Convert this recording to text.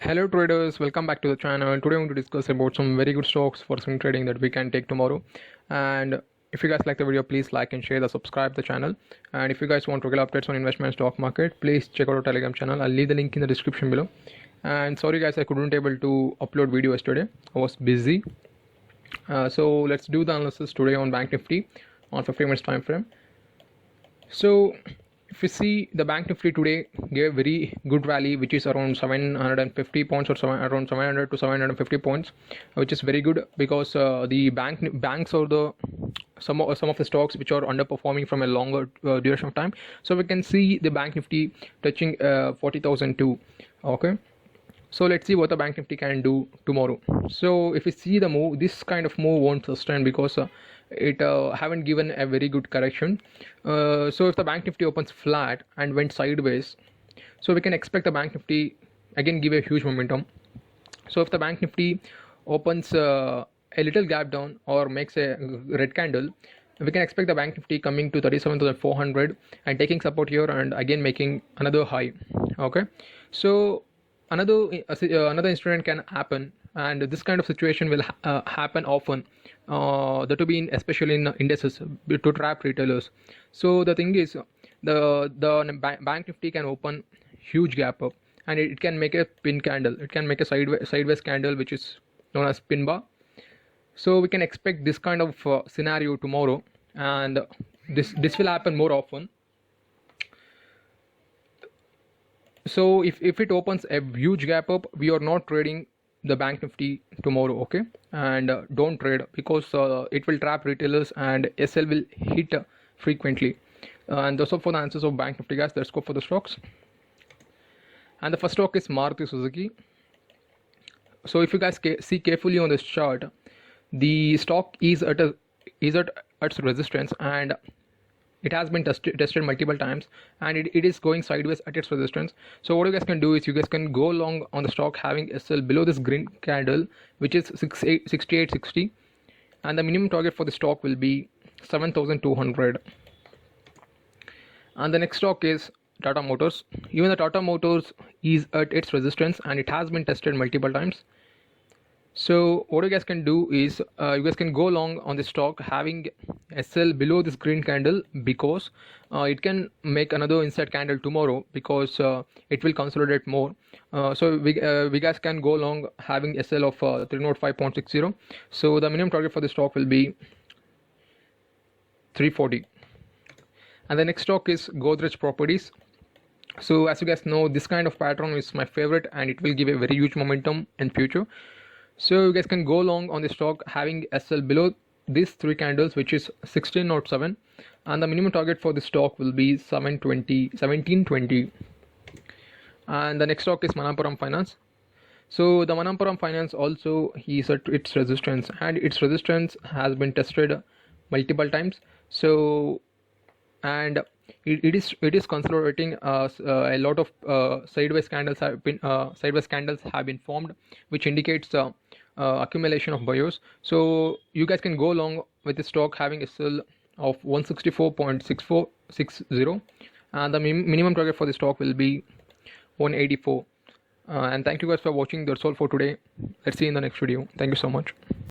Hello traders, welcome back to the channel. Today I'm going to discuss about some very good stocks for swing trading that we can take tomorrow. And if you guys like the video, please like and share, subscribe the channel. And if you guys want regular updates on investment stock market, please check out our Telegram channel. I'll leave the link in the description below. And sorry guys, I couldn't able to upload video yesterday. I was busy. So let's do the analysis today on BankNifty on 15 minutes time frame. So if you see, the BankNifty today gave very good rally, which is around 750 points or around 700 to 750 points, which is very good because the banks or the some of the stocks which are underperforming from a longer duration of time. So we can see the BankNifty touching 40,002. Okay. So let's see what the BankNifty can do tomorrow. So if you see the move, this kind of move won't sustain because it haven't given a very good correction. So if the BankNifty opens flat and went sideways, so we can expect the BankNifty again give a huge momentum. So if the BankNifty opens a little gap down or makes a red candle, we can expect the BankNifty coming to 37,400 and taking support here and again making another high. Okay, so another incident can happen, and this kind of situation will happen often, that to be in, especially in indices, to trap retailers. So the thing is, the bank nifty can open huge gap up, and it can make a pin candle. It can make a sideways candle, which is known as pin bar. So we can expect this kind of scenario tomorrow, and this will happen more often. So if it opens a huge gap up, we are not trading the bank nifty tomorrow. Okay, and don't trade because it will trap retailers and SL will hit frequently. And those are for the answers of bank nifty, guys. Let's go for the stocks. And the first stock is Maruti Suzuki. So if you guys see carefully on this chart, the stock is at its resistance, and it has been tested multiple times, and it is going sideways at its resistance. So what you guys can do is you guys can go long on the stock having SL below this green candle, which is 68.60, and the minimum target for the stock will be 7,200. And the next stock is Tata Motors. Even the Tata Motors is at its resistance, and it has been tested multiple times. So what you guys can do is you guys can go long on the stock having SL below this green candle, because it can make another inside candle tomorrow, because it will consolidate more. So we guys can go long having SL of 305.60. So the minimum target for the stock will be 340. And the next stock is Godrej Properties. So as you guys know, this kind of pattern is my favorite, and it will give a very huge momentum in future. So you guys can go long on the stock having SL below these three candles, which is 1607, and the minimum target for the stock will be 1720. And the next stock is Manappuram Finance. So the Manappuram Finance also is at its resistance, and its resistance has been tested multiple times. So and it is consolidating. A lot of sideways candles have been formed, which indicates accumulation of buyers. So you guys can go long with the stock having a SL of 164.6460, and the minimum target for the stock will be 184. And thank you guys for watching. That's all for today. Let's see you in the next video. Thank you so much.